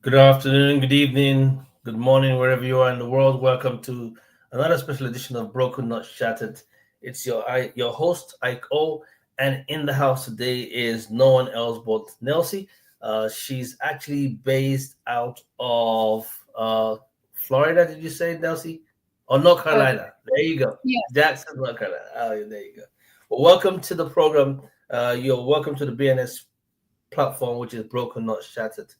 Good afternoon, good evening, good morning, wherever you are in the world. Welcome to another special edition of Broken Not Shattered. It's your host Ike O, and in the house today is no one else but Nelsie. She's actually based out of Florida. Did you say, Nelsie? Or North Uh, Carolina? There you go, yes, Jackson, North Carolina. Oh, yeah, there you go. Well, welcome to the program. You're welcome to the BNS platform, which is Broken Not Shattered.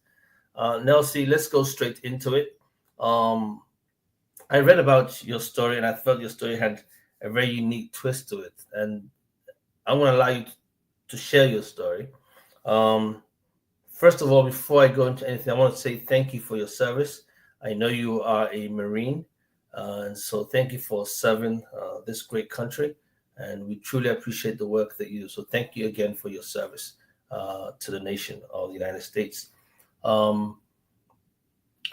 Nelsie, let's go straight into it. Um, I read about your story and I felt your story had a very unique twist to it. And I want to allow you to share your story. Um, First of all, before I go into anything, I want to say thank you for your service. I know you are a Marine, and so thank you for serving this great country. And we truly appreciate the work that you do. So thank you again for your service to the nation of the United States. Um,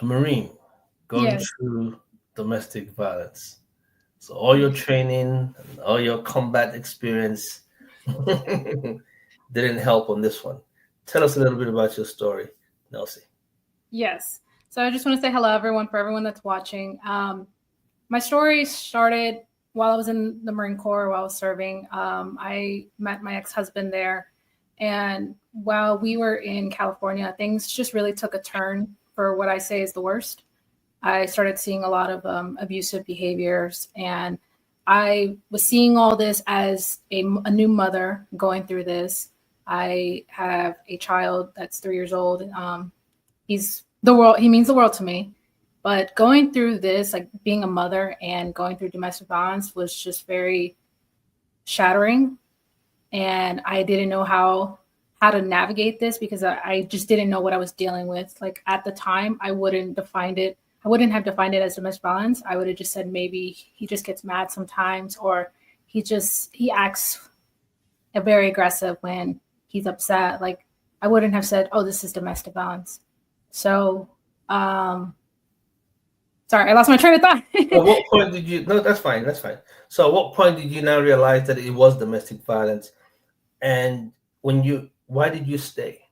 a Marine going yes, through domestic violence. So all your training and all your combat experience didn't help on this one. Tell us a little bit about your story, Nelsie. yes. So I just want to say hello, everyone, for everyone that's watching. My story started while I was in the Marine Corps, while I was serving. I met my ex-husband there, and while we were in California, things just really took a turn for what I say is the worst. I started seeing a lot of abusive behaviors, and I was seeing all this as a new mother going through this. I have a child that's 3 years old. He's the world. He means the world to me. But going through this, like being a mother and going through domestic violence, was just very shattering, and I didn't know how to navigate this because I just didn't know what I was dealing with. Like at the time, I wouldn't have defined it as domestic violence. I would have just said maybe he just gets mad sometimes, or he acts very aggressive when he's upset. Like I wouldn't have said, "Oh, this is domestic violence." So, um, sorry, I lost my train of thought. At what point did you? No, that's fine. That's fine. So, at what point did you now realize that it was domestic violence? And why did you stay?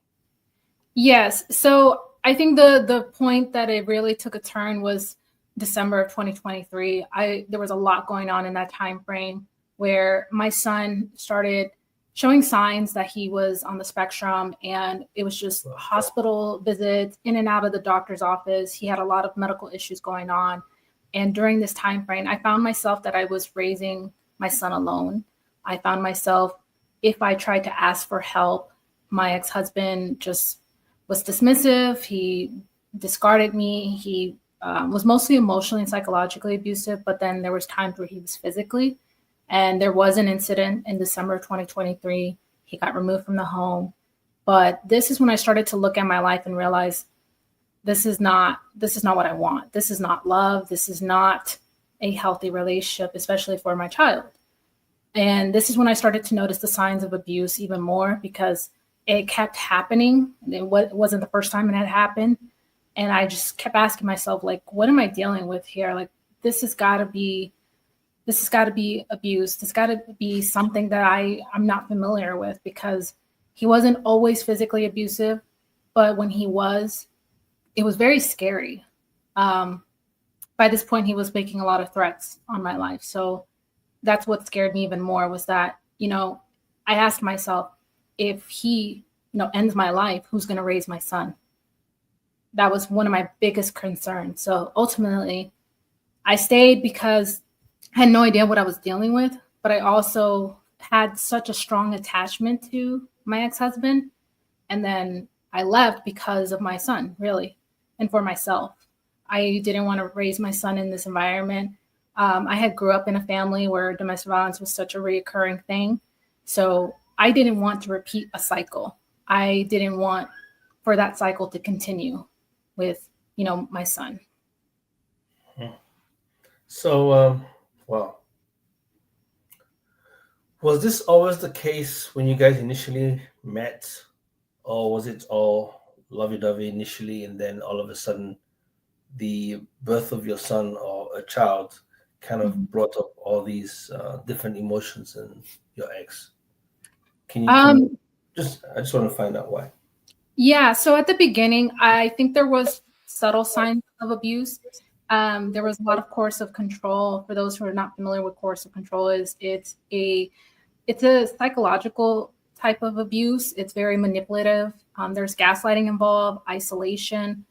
Yes. So I think the point that it really took a turn was December of 2023. I There was a lot going on in that time frame where my son started showing signs that he was on the spectrum, and it was just hospital visits in and out of the doctor's office. He had a lot of medical issues going on. And during this time frame, I found myself that I was raising my son alone. I found myself, if I tried to ask for help, my ex-husband just was dismissive. He discarded me. He was mostly emotionally and psychologically abusive, but then there was times where he was physically. And there was an incident in December of 2023. He got removed from the home. But this is when I started to look at my life and realize this is not what I want. This is not love. This is not a healthy relationship, especially for my child. And this is when I started to notice the signs of abuse even more because it kept happening. Wasn't the first time it had happened. And I just kept asking myself, like, what am I dealing with here? Like, this has got to be this has got to be abuse. This got to be something that I'm not familiar with, because he wasn't always physically abusive, but when he was, it was very scary. Um, by this point, he was making a lot of threats on my life. So that's what scared me even more, was that, I asked myself, if he, ends my life, who's going to raise my son? That was one of my biggest concerns. So ultimately, I stayed because I had no idea what I was dealing with, but I also had such a strong attachment to my ex-husband. And then I left because of my son, really, and for myself. I didn't want to raise my son in this environment. I had grew up in a family where domestic violence was such a reoccurring thing. So I didn't want to repeat a cycle. I didn't want for that cycle to continue with, my son. So, well, was this always the case when you guys initially met, or was it all lovey-dovey initially, and then all of a sudden, the birth of your son or a child kind of Mhm. brought up all these different emotions in your ex? Can you Um, just? I just want to find out why. yeah. So at the beginning, I think there was. subtle signs of abuse. There was a lot of coercive control. For those who are not familiar with coercive control, it's a psychological type of abuse. It's very manipulative. There's gaslighting involved, isolation,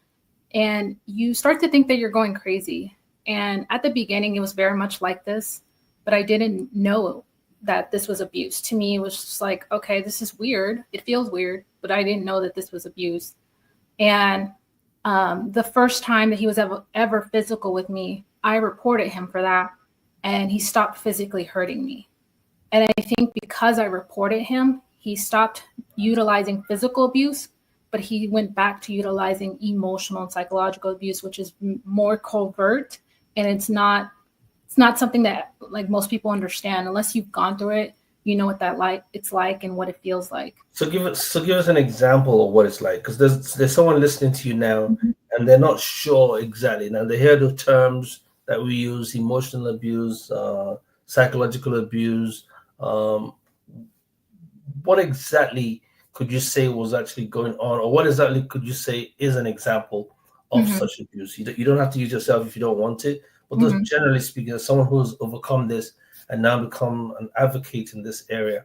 and you start to think that you're going crazy. And at the beginning, it was very much like this, but I didn't know that this was abuse. To me, it was just like, okay, this is weird. It feels weird, but I didn't know that this was abuse. And the first time that he was ever physical with me, I reported him for that, and he stopped physically hurting me. And I think because I reported him, he stopped utilizing physical abuse, but he went back to utilizing emotional and psychological abuse, which is more covert, and it's not something that like most people understand unless you've gone through it. You know what it's like and what it feels like. So give us an example of what it's like, because there's someone listening to you now, and they're not sure exactly. Now they hear the terms that we use: emotional abuse, psychological abuse. What exactly could you say was actually going on, or what exactly could you say is an example of such abuse? You don't have to use yourself if you don't want to, but just generally speaking, as someone who's overcome this and now become an advocate in this area,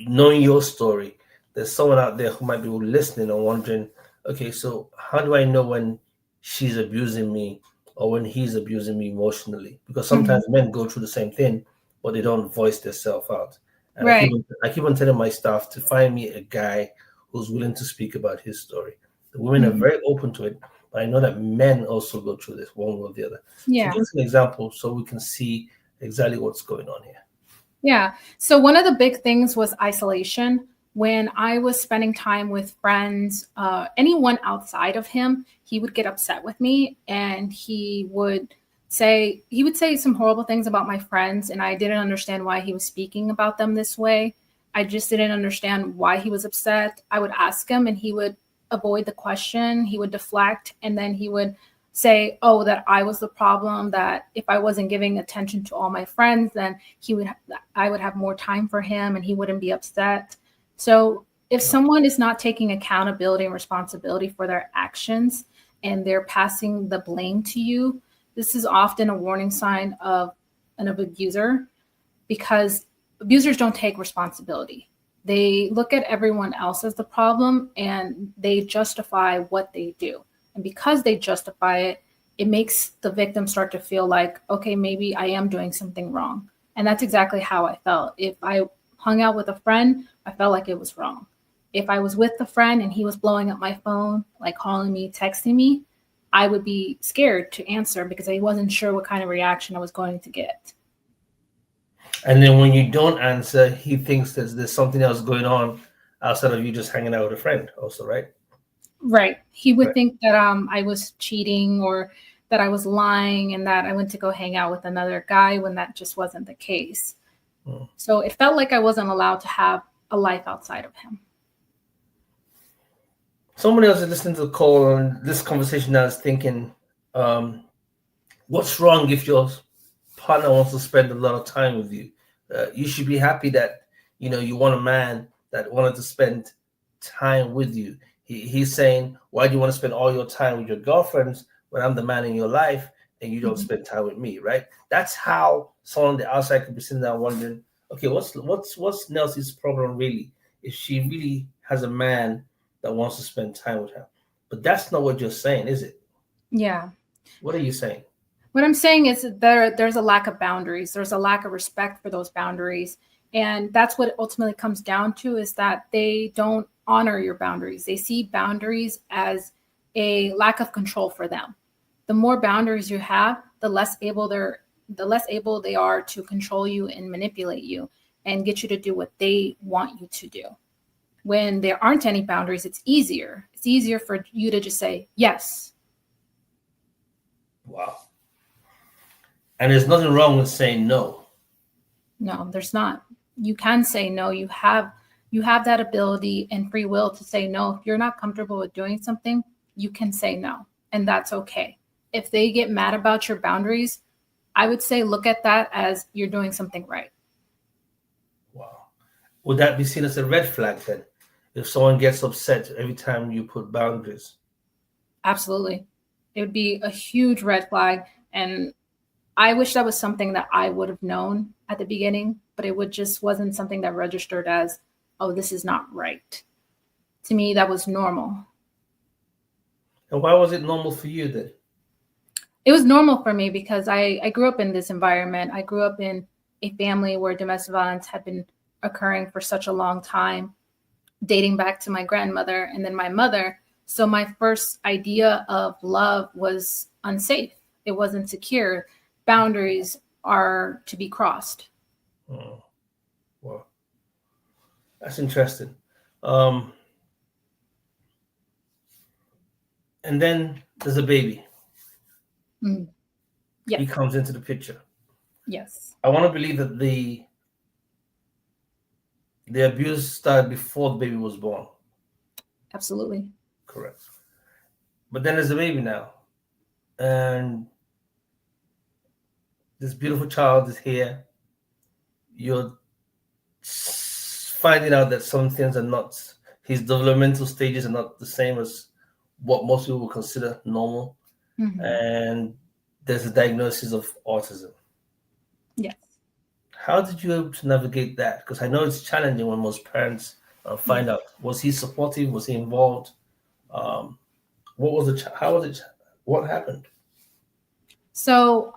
knowing your story, there's someone out there who might be listening and wondering, okay, so how do I know when she's abusing me or when he's abusing me emotionally? Because sometimes men go through the same thing, but they don't voice themselves out. And Right. I keep on telling my staff to find me a guy who's willing to speak about his story. The women are very open to it, but I know that men also go through this one way or the other. Yeah. So give us an example so we can see exactly what's going on here. Yeah. So one of the big things was isolation. When I was spending time with friends, anyone outside of him, he would get upset with me, and he would say some horrible things about my friends, and I didn't understand why he was speaking about them this way. I just didn't understand why he was upset. I would ask him, and he would avoid the question. He would deflect, and then he would say, oh, that I was the problem, that if I wasn't giving attention to all my friends, then I would have more time for him and he wouldn't be upset. So if someone is not taking accountability and responsibility for their actions and they're passing the blame to you, this is often a warning sign of an abuser, because abusers don't take responsibility. They look at everyone else as the problem and they justify what they do. And because they justify it, it makes the victim start to feel like, okay, maybe I am doing something wrong. And that's exactly how I felt. If I hung out with a friend, I felt like it was wrong. If I was with a friend and he was blowing up my phone, like calling me, texting me, I would be scared to answer because I wasn't sure what kind of reaction I was going to get. And then when you don't answer, he thinks there's something else going on outside of you just hanging out with a friend also, right? Right. He would think that I was cheating or that I was lying and that I went to go hang out with another guy when that just wasn't the case. So it felt like I wasn't allowed to have a life outside of him. Somebody else is listening to the call and this conversation now is thinking, what's wrong if your partner wants to spend a lot of time with you? You should be happy that, you want a man that wanted to spend time with you. He's saying, why do you want to spend all your time with your girlfriends when I'm the man in your life and you don't spend time with me, right? That's how someone on the outside could be sitting there wondering, okay, what's Nelsie's problem really? If she really has a man that wants to spend time with her. But that's not what you're saying, is it? Yeah. What are you saying? What I'm saying is that there's a lack of boundaries. There's a lack of respect for those boundaries. And that's what it ultimately comes down to, is that they don't honor your boundaries. They see boundaries as a lack of control for them. The more boundaries you have, the less able they are to control you and manipulate you and get you to do what they want you to do. When there aren't any boundaries, it's easier. It's easier for you to just say yes. Wow. And there's nothing wrong with saying no. No, there's not. You can say no. You have that ability and free will to say no. If you're not comfortable with doing something, you can say no, and that's okay. If they get mad about your boundaries, I would say look at that as you're doing something right. Wow. Would that be seen as a red flag then? if someone gets upset every time you put boundaries? Absolutely. It would be a huge red flag. And I wish that was something that I would have known at the beginning, but it just wasn't something that registered as, oh, this is not right. To me, that was normal. And why was it normal for you then? It was normal for me because I grew up in this environment. I grew up in a family where domestic violence had been occurring for such a long time, dating back to my grandmother and then my mother. So my first idea of love was unsafe. It wasn't secure. Boundaries are to be crossed. Oh, well, that's interesting. And then there's a baby. Mm. He Yes. comes into the picture. Yes. I want to believe that the abuse started before the baby was born. Absolutely. Correct. But then there's a baby now. And this beautiful child is here. You're finding out that some things are not, his developmental stages are not the same as what most people would consider normal. Mm-hmm. And there's a diagnosis of autism. Yes. How did you able to navigate that? Because I know it's challenging when most parents find out. Was he supportive? Was he involved? What was it? How was it? What happened? So,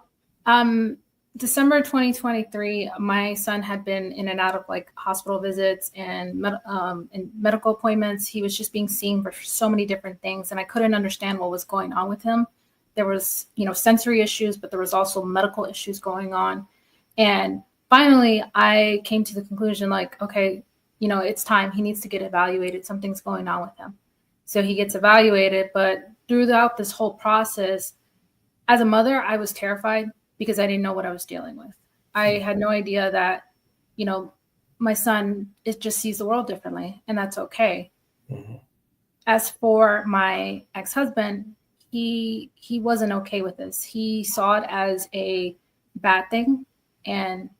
December 2023, my son had been in and out of like hospital visits and medical appointments. He was just being seen for so many different things, and I couldn't understand what was going on with him. There was, sensory issues, but there was also medical issues going on. And finally, I came to the conclusion, like, okay, it's time. He needs to get evaluated. Something's going on with him. So he gets evaluated, but throughout this whole process, as a mother, I was terrified because I didn't know what I was dealing with. I had no idea that, my son, it just sees the world differently, and that's okay. Mm-hmm. As for my ex-husband, he wasn't okay with this. He saw it as a bad thing. And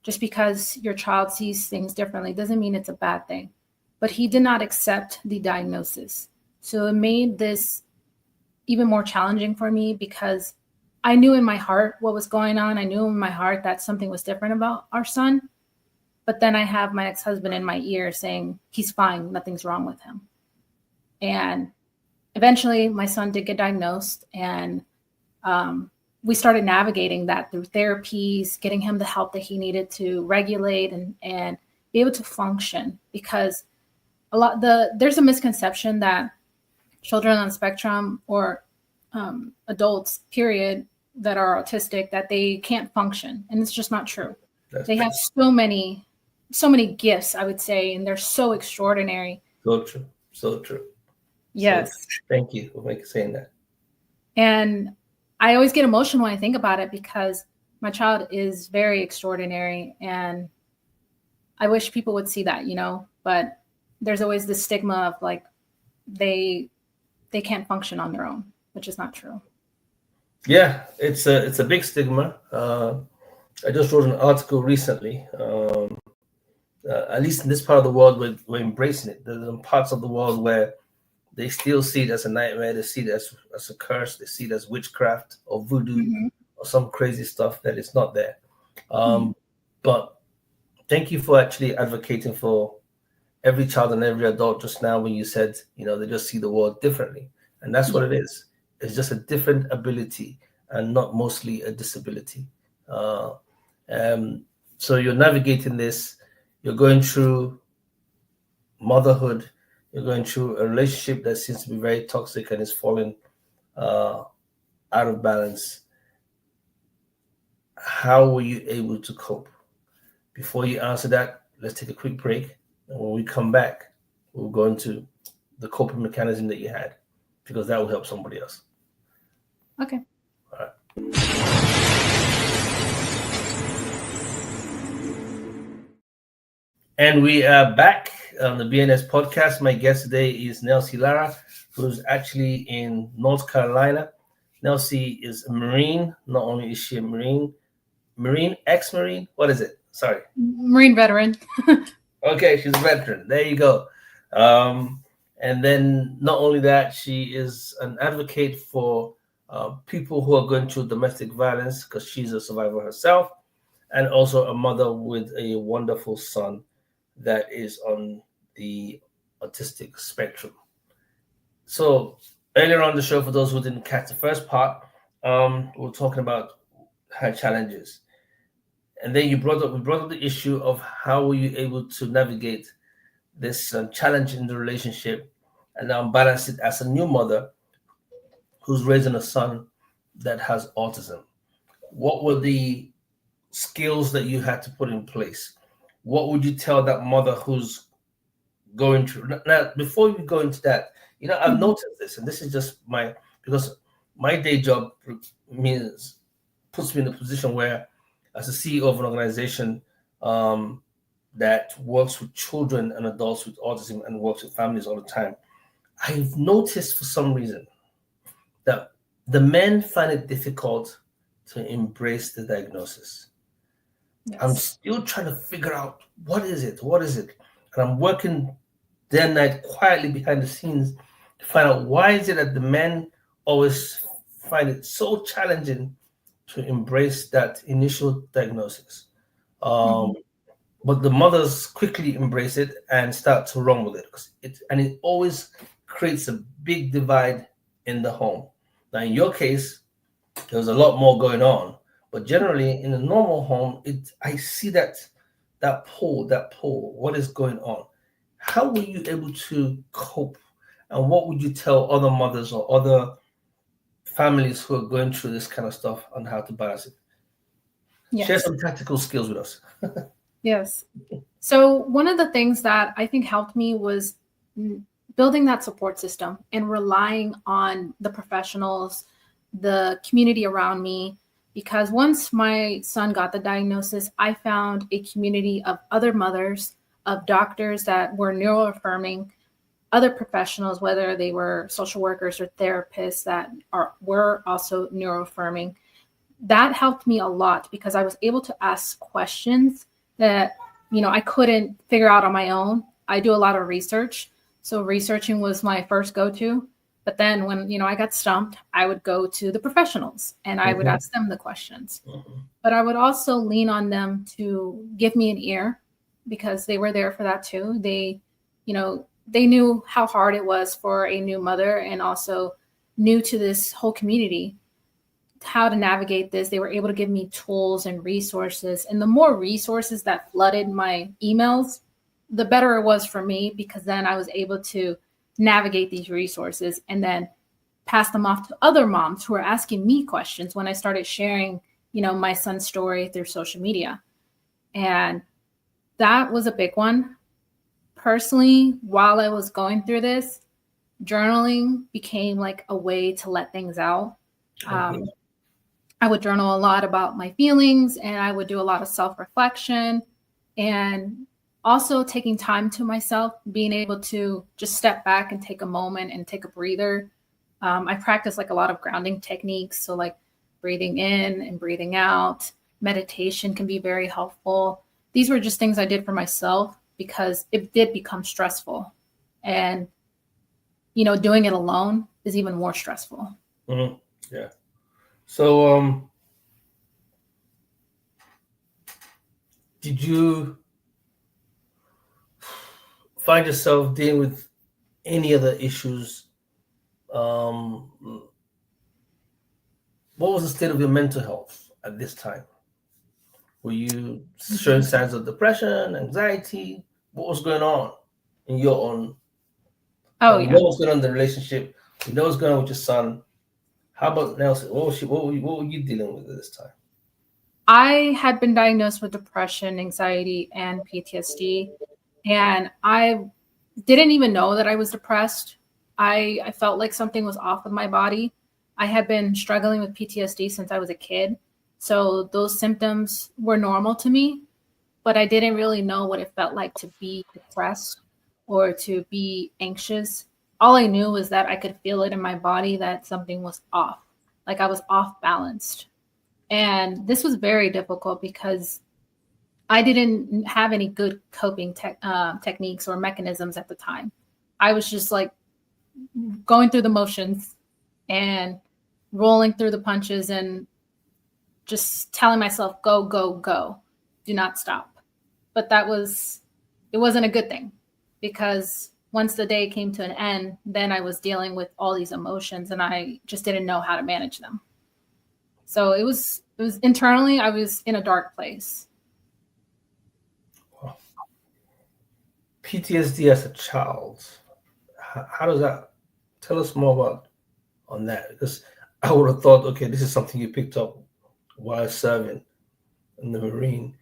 just because your child sees things differently doesn't mean it's a bad thing. But he did not accept the diagnosis. So it made this even more challenging for me because I knew in my heart what was going on. I knew in my heart that something was different about our son. But then I have my ex-husband in my ear saying, he's fine, nothing's wrong with him. And eventually my son did get diagnosed, and we started navigating that through therapies, getting him the help that he needed to regulate and be able to function. Because there's a misconception that children on the spectrum or adults, period, that are autistic, that they can't function. And it's just not true. They have so many gifts, I would say, and they're so extraordinary. So true. So true. Yes. So true. Thank you for saying that. And I always get emotional when I think about it because my child is very extraordinary, and I wish people would see that, but there's always this stigma of like, they can't function on their own, which is not true. Yeah, it's a big stigma. I just wrote an article recently. At least in this part of the world, we're embracing it. There's some parts of the world where they still see it as a nightmare. They see it as a curse. They see it as witchcraft or voodoo, mm-hmm. or some crazy stuff that is not there. But thank you for actually advocating for every child and every adult just now when you said, they just see the world differently. And that's what it is. It's just a different ability and not mostly a disability. So you're navigating this. You're going through motherhood. You're going through a relationship that seems to be very toxic and is falling out of balance. How were you able to cope? Before you answer that, let's take a quick break. And when we come back, we'll go into the coping mechanism that you had, because that will help somebody else. Okay. All right. And we are back on the BNS podcast. My guest today is Nelsie Lara, who's actually in North Carolina. Nelsie is a Marine. Not only is she a Marine, ex-Marine. What is it? Sorry. Marine veteran. Okay, she's a veteran. There you go. And then not only that, she is an advocate for people who are going through domestic violence because she's a survivor herself, and also a mother with a wonderful son that is on the autistic spectrum. So earlier on the show, for those who didn't catch the first part, we were talking about her challenges, and then we brought up the issue of how were you able to navigate this challenge in the relationship and now balance it as a new mother who's raising a son that has autism. What were the skills that you had to put in place? What would you tell that mother who's going through? Now, before we go into that, I've noticed this, and this is just because my day job puts me in a position where, as a CEO of an organization that works with children and adults with autism and works with families all the time, I've noticed for some reason that the men find it difficult to embrace the diagnosis. Yes. I'm still trying to figure out what is it, and I'm working day and night quietly behind the scenes to find out why is it that the men always find it so challenging to embrace that initial diagnosis. But the mothers quickly embrace it and start to run with it. It always creates a big divide in the home. Now, in your case, there's a lot more going on, but generally in a normal home, I see that pull. What is going on? How were you able to cope? And what would you tell other mothers or other families who are going through this kind of stuff on how to balance it? Yes. Share some tactical skills with us. Yes. So one of the things that I think helped me was building that support system and relying on the professionals, the community around me, because once my son got the diagnosis, I found a community of other mothers, of doctors that were neuroaffirming, other professionals, whether they were social workers or therapists that were also neuroaffirming. That helped me a lot because I was able to ask questions that, I couldn't figure out on my own. I do a lot of research. So researching was my first go-to. But then when, I got stumped, I would go to the professionals and I would ask them the questions. But I would also lean on them to give me an ear because they were there for that too. They knew how hard it was for a new mother and also new to this whole community, how to navigate this. They were able to give me tools and resources. And the more resources that flooded my emails, the better it was for me, because then I was able to navigate these resources and then pass them off to other moms who are asking me questions when I started sharing, my son's story through social media. And that was a big one. Personally, while I was going through this, journaling became like a way to let things out. I would journal a lot about my feelings and I would do a lot of self-reflection and also taking time to myself, being able to just step back and take a moment and take a breather. I practice like a lot of grounding techniques. So like breathing in and breathing out. Meditation can be very helpful. These were just things I did for myself because it did become stressful. And, doing it alone is even more stressful. Mm-hmm. Yeah. So, did you find yourself dealing with any other issues? What was the state of your mental health at this time? Were you showing signs of depression, anxiety? What was going on in your own? Yeah. What was going on in the relationship? You know what's going on with your son. How about Nelson? What were you dealing with at this time? I had been diagnosed with depression, anxiety, and PTSD. And I didn't even know that I was depressed. I felt like something was off with my body. I had been struggling with PTSD since I was a kid. So those symptoms were normal to me, but I didn't really know what it felt like to be depressed or to be anxious. All I knew was that I could feel it in my body that something was off, like I was off balanced. And this was very difficult because I didn't have any good coping techniques or mechanisms at the time. I was just like going through the motions and rolling through the punches and just telling myself, go, go, go, do not stop. But it wasn't a good thing, because once the day came to an end, then I was dealing with all these emotions and I just didn't know how to manage them. So it was internally, I was in a dark place. PTSD as a child, how does that, tell us more about on that? Because I would have thought, okay, this is something you picked up while serving in the Marine.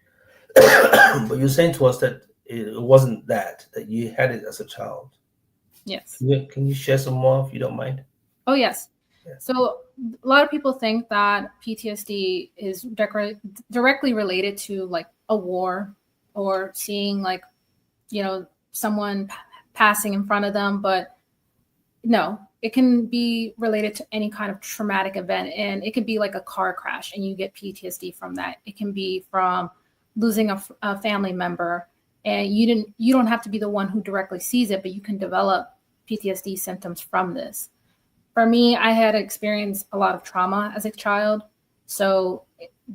But you're saying to us that it wasn't that you had it as a child. Yes. Can you share some more if you don't mind? Oh, yes. Yeah. So a lot of people think that PTSD is directly related to like a war or seeing like, someone passing in front of them. But no, it can be related to any kind of traumatic event. And it can be like a car crash and you get PTSD from that. It can be from losing a family member, and you don't have to be the one who directly sees it, but you can develop PTSD symptoms from this. For me, I had experienced a lot of trauma as a child. So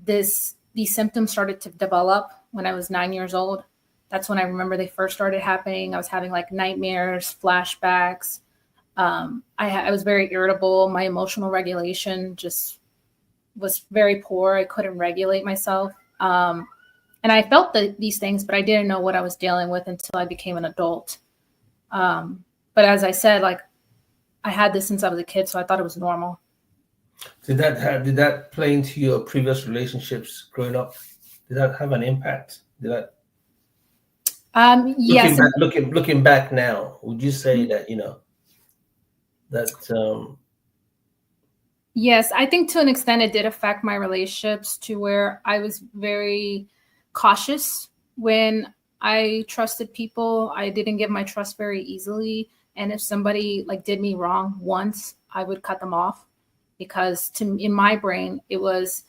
these symptoms started to develop when I was 9 years old. That's when I remember they first started happening. I was having like nightmares, flashbacks. I was very irritable. My emotional regulation just was very poor. I couldn't regulate myself. And I felt these things, but I didn't know what I was dealing with until I became an adult. But as I said, like, I had this since I was a kid, so I thought it was normal. Did that play into your previous relationships growing up? Did that have an impact? Yes. Looking back now, would you say that Yes, I think to an extent it did affect my relationships, to where I was very cautious when I trusted people. I didn't give my trust very easily. And if somebody like did me wrong once, I would cut them off, because in my brain, it was,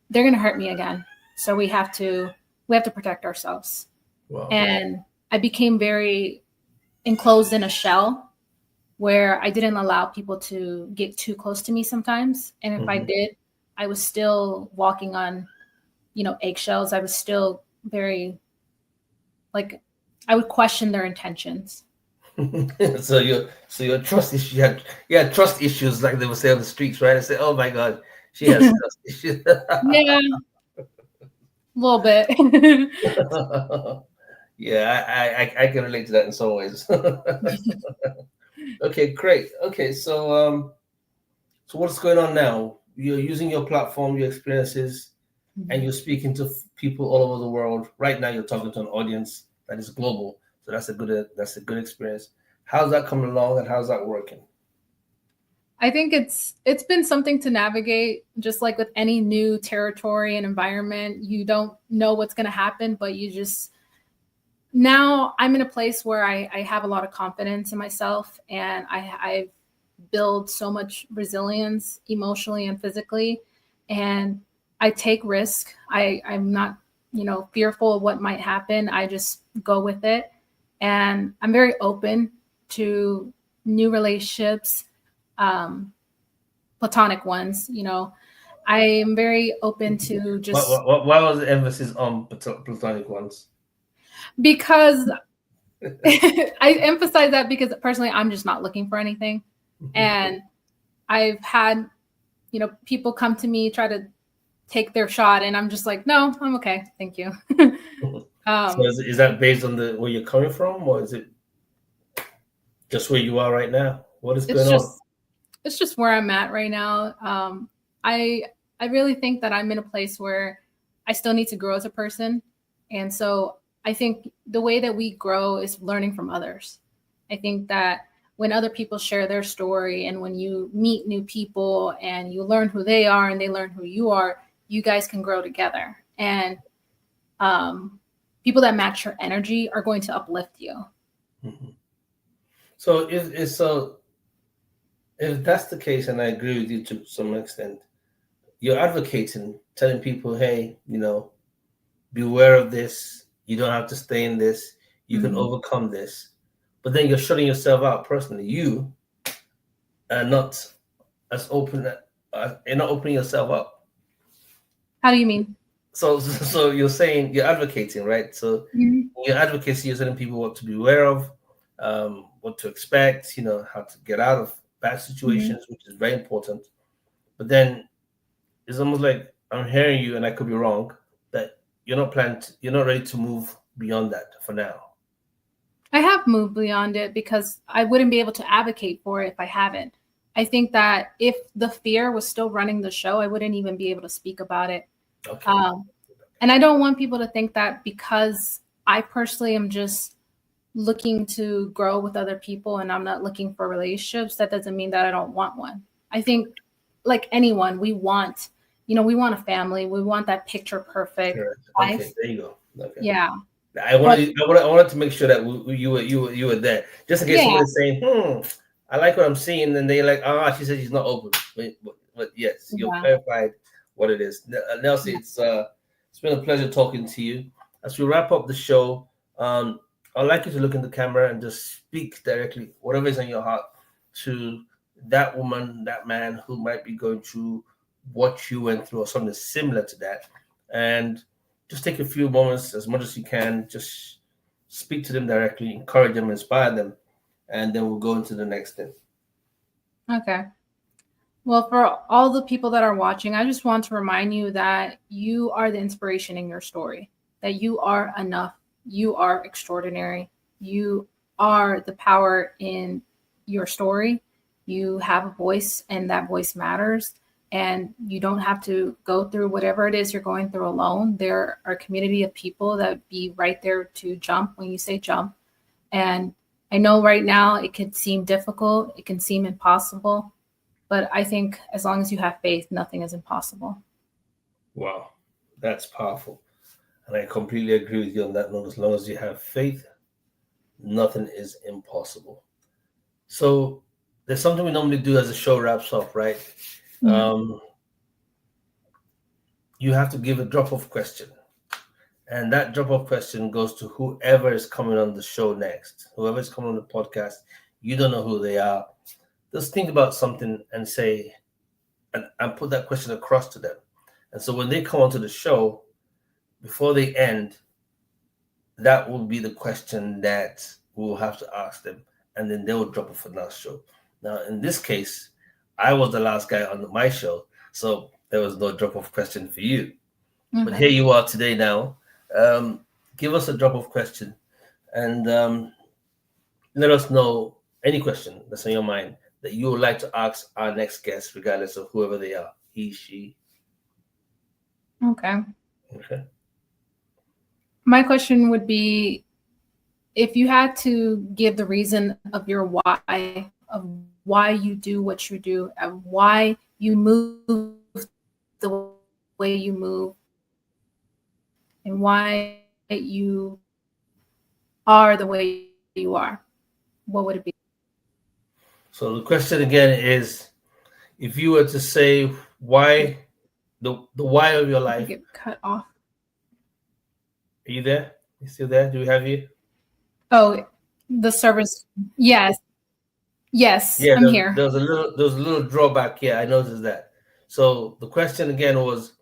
they're going to hurt me again. So we have to protect ourselves. Wow. And I became very enclosed in a shell where I didn't allow people to get too close to me sometimes. And if I did, I was still walking on, eggshells. I was still very, like, I would question their intentions. So your trust issue, you had trust issues, like they would say on the streets, right? I say, oh my God, she has trust issues. Yeah, a little bit. Yeah, I can relate to that in some ways. Okay, great. Okay, so what's going on now? You're using your platform, your experiences, and you're speaking to people all over the world. Right now, you're talking to an audience that is global. So that's a good experience. How's that coming along, and how's that working? I think it's been something to navigate. Just like with any new territory and environment, you don't know what's going to happen, but now I'm in a place where I have a lot of confidence in myself, and I build so much resilience emotionally and physically, and I take risk. I'm not, fearful of what might happen. I just go with it. And I'm very open to new relationships, platonic ones. I am very open to just. Why was the emphasis on platonic ones? Because I emphasize that because personally, I'm just not looking for anything. And I've had, people come to me, try to take their shot, and I'm just like, no, I'm okay. Thank you. So is that based on where you're coming from, or is it just where you are right now? What is going on? It's just where I'm at right now. I really think that I'm in a place where I still need to grow as a person. And so I think the way that we grow is learning from others. I think that when other people share their story, and when you meet new people and you learn who they are and they learn who you are, you guys can grow together. And people that match your energy are going to uplift you. So if that's the case, and I agree with you to some extent, you're advocating, telling people, hey, beware of this. You don't have to stay in this. You can overcome this. but then you're shutting yourself out personally. You are not as open. You're not opening yourself up. How do you mean? So you're saying you're advocating, right? So Mhm. in your advocacy, you're telling people what to be aware of, what to expect, how to get out of bad situations, which is very important. But then it's almost like I'm hearing you, and I could be wrong, that you're not ready to move beyond that for now. I have moved beyond it because I wouldn't be able to advocate for it if I haven't. I think that if the fear was still running the show, I wouldn't even be able to speak about it. Okay. And I don't want people to think that because I personally am just looking to grow with other people and I'm not looking for relationships, that doesn't mean that I don't want one. I think, like anyone, we want a family. We want that picture perfect life. Okay, there you go. Okay. Yeah. I wanted to make sure that you were there, just in case Yeah. somebody's saying, I like what I'm seeing, and they're like, she said she's not open. But yes, you've Yeah. clarified what it is. Nelsie, it's been a pleasure talking to you. As we wrap up the show, I'd like you to look in the camera and just speak directly, whatever is on your heart, to that woman, that man who might be going through what you went through or something similar to that, and just take a few moments, as much as you can, just speak to them directly, encourage them, inspire them, and then we'll go into the next thing. Okay. Well, for all the people that are watching, I just want to remind you that you are the inspiration in your story, that you are enough. You are extraordinary. You are the power in your story. You have a voice, and that voice matters. And you don't have to go through whatever it is you're going through alone. There are a community of people that be right there to jump when you say jump. And I know right now it could seem difficult, it can seem impossible, but I think as long as you have faith, nothing is impossible. Wow, that's powerful. And I completely agree with you on that note. As long as you have faith, nothing is impossible. So there's something we normally do as the show wraps up, right? You have to give a drop-off question. And that drop-off question goes to whoever is coming on the show next. Whoever is coming on the podcast, you don't know who they are. Just think about something and say, and put that question across to them. And so when they come onto the show, before they end, that will be the question that we'll have to ask them. And then they will drop off another show. Now, in this case, I was the last guy on my show, so there was no drop-off question for you. But here you are today now. Give us a drop-off question and let us know any question that's on your mind that you would like to ask our next guest, regardless of whoever they are, he, she. Okay. My question would be, if you had to give the reason of your why, of why you do what you do, of why you move the way you move, and why you are the way you are, what would it be? So the question again is, if you were to say why, the why of your life. Get cut off. Are you there? You still there? Do we have you? Oh, the service. Yes. Yes, yeah, I'm here. There was a little drawback here. I noticed that. So the question again was,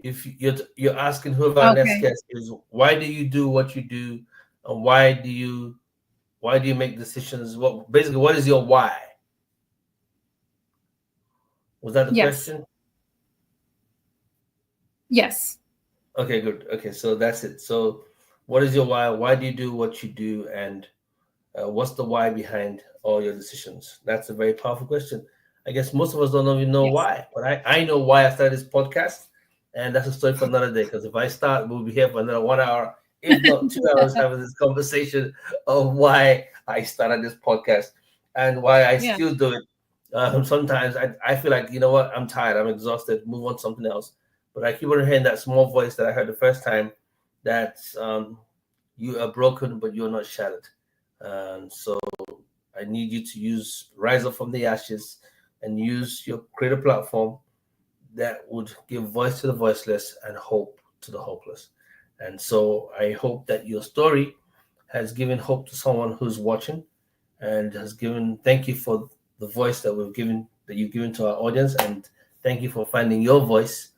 if you're asking whoever our next guest is, why do you do what you do, and why do you make decisions? What is your why? Was that the question? Yes. Okay, good. Okay, so that's it. So what is your why? Why do you do what you do? And what's the why behind all your decisions? That's a very powerful question. I guess most of us don't even know why, but I know why I started this podcast, and that's a story for another day. Because if I start, we'll be here for another 1 hour, if not 2 hours, having this conversation of why I started this podcast and why I still do it. Sometimes I feel like, you know what, I'm tired, I'm exhausted, move on to something else. But I keep on hearing that small voice that I heard the first time, that you are broken, but you're not shattered. So I need you to rise up from the ashes and use your creative platform that would give voice to the voiceless and hope to the hopeless. And so I hope that your story has given hope to someone who's watching, and has given. Thank you for the voice that you've given to our audience, and thank you for finding your voice.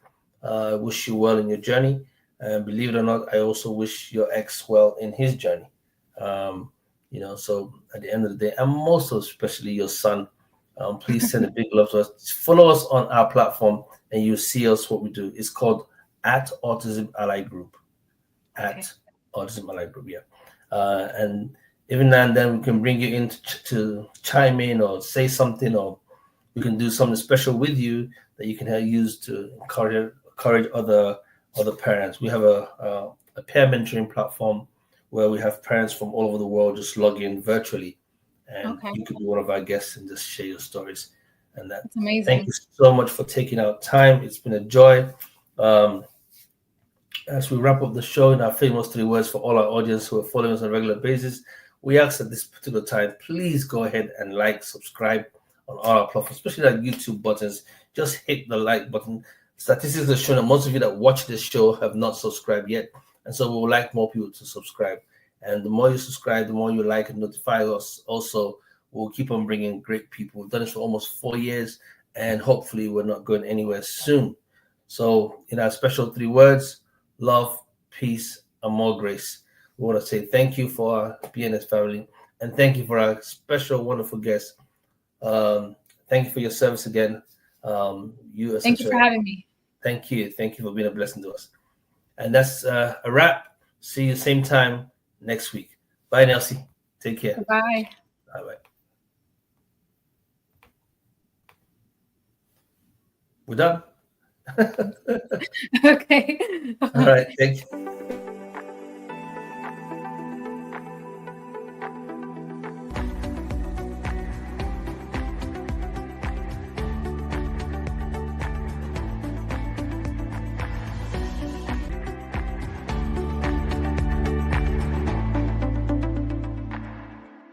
I wish you well in your journey, and believe it or not, I also wish your ex well in his journey. So at the end of the day, and most especially your son, please send a big love to us. Follow us on our platform, and you see us what we do. It's called at Autism Ally Group. At Autism Ally Group, yeah. And even now and then we can bring you in to chime in or say something, or we can do something special with you that you can use to encourage other parents. We have a peer mentoring platform where we have parents from all over the world just log in virtually, and you could be one of our guests and just share your stories. And that's amazing. Thank you so much for taking out time. It's been a joy. As we wrap up the show in our famous 3 words for all our audience who are following us on a regular basis, we ask at this particular time, please go ahead and like, subscribe on all our platforms, especially our YouTube buttons. Just hit the like button. Statistics are showing that most of you that watch this show have not subscribed yet. And so we would like more people to subscribe. And the more you subscribe, the more you like and notify us. Also, we'll keep on bringing great people. We've done this for almost 4 years, and hopefully we're not going anywhere soon. So in our special 3 words, love, peace, and more grace, we want to say thank you for our BNS family, and thank you for our special, wonderful guest. Thank you for your service again. Thank you for having me. Thank you. Thank you for being a blessing to us. And that's a wrap. See you same time next week. Bye, Nelsie. Take care. Bye. Bye-bye. We're done. Okay. All right. Thank you.